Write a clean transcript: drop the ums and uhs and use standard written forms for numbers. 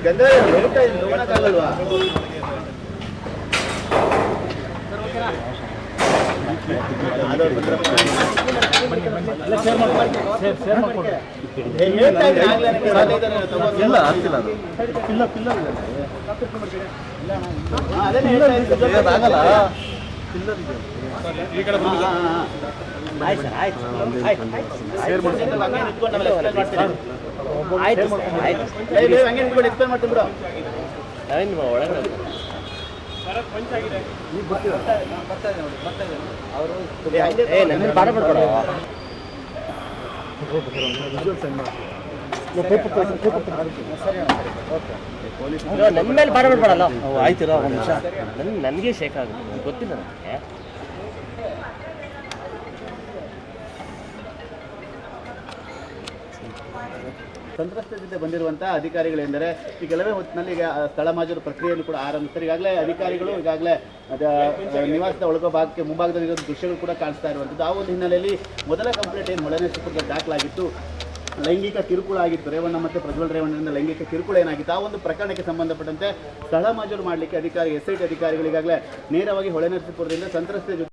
ಗಂಧ ನೋಡಕ್ಕಾಗಲ್ವಾ? ನನ್ನ ಮೇಲೆ ಬಾರ ಬಿಡ್ಬೇಡಲ್ಲ. ಆಯ್ತಿಲ್ಲ ಒಂದು ನಿಮಿಷ, ನನಗೆ ಶೇಕ್ ಆಗುತ್ತೆ, ಗೊತ್ತಿಲ್ಲ ನನಗೆ. ಸಂತ್ರಸ್ತ ಜೊತೆ ಬಂದಿರುವಂತಹ ಅಧಿಕಾರಿಗಳೆಂದರೆ ಈ ಕೆಲವೇ ಹೊತ್ತಿನಲ್ಲಿ ಈಗ ಸ್ಥಳ ಮಾಜೂರು ಪ್ರಕ್ರಿಯೆಯನ್ನು ಕೂಡ ಆರಂಭಿಸ್ತಾರೆ. ಈಗಾಗಲೇ ಅಧಿಕಾರಿಗಳು ನಿವಾಸದ ಭಾಗಕ್ಕೆ ಮುಂಭಾಗದಲ್ಲಿ ದೃಶ್ಯಗಳು ಕೂಡ ಕಾಣಿಸ್ತಾ ಇರುವಂಥದ್ದು. ಆ ಒಂದು ಹಿನ್ನೆಲೆಯಲ್ಲಿ ಮೊದಲ ಕಂಪ್ಲೇಂಟ್ ಏನು ಹೊಳೆನರಸೀಪುರದಲ್ಲಿ ದಾಖಲಾಗಿತ್ತು, ಲೈಂಗಿಕ ಕಿರುಕುಳ ಆಗಿತ್ತು, ರೇವಣ್ಣ ಮತ್ತು ಪ್ರಜ್ವಲ್ ರೇವಣ್ಣನಿಂದ ಲೈಂಗಿಕ ಕಿರುಕುಳ ಏನಾಗಿತ್ತು, ಆ ಒಂದು ಪ್ರಕರಣಕ್ಕೆ ಸಂಬಂಧಪಟ್ಟಂತೆ ಸ್ಥಳ ಮಾಜೂರು ಮಾಡಲಿಕ್ಕೆ SIT ಅಧಿಕಾರಿಗಳು ಈಗಾಗಲೇ ನೇರವಾಗಿ ಹೊಳೆನರಸೀಪುರದಿಂದ ಸಂತ್ರಸ್ತೆ ಜೊತೆ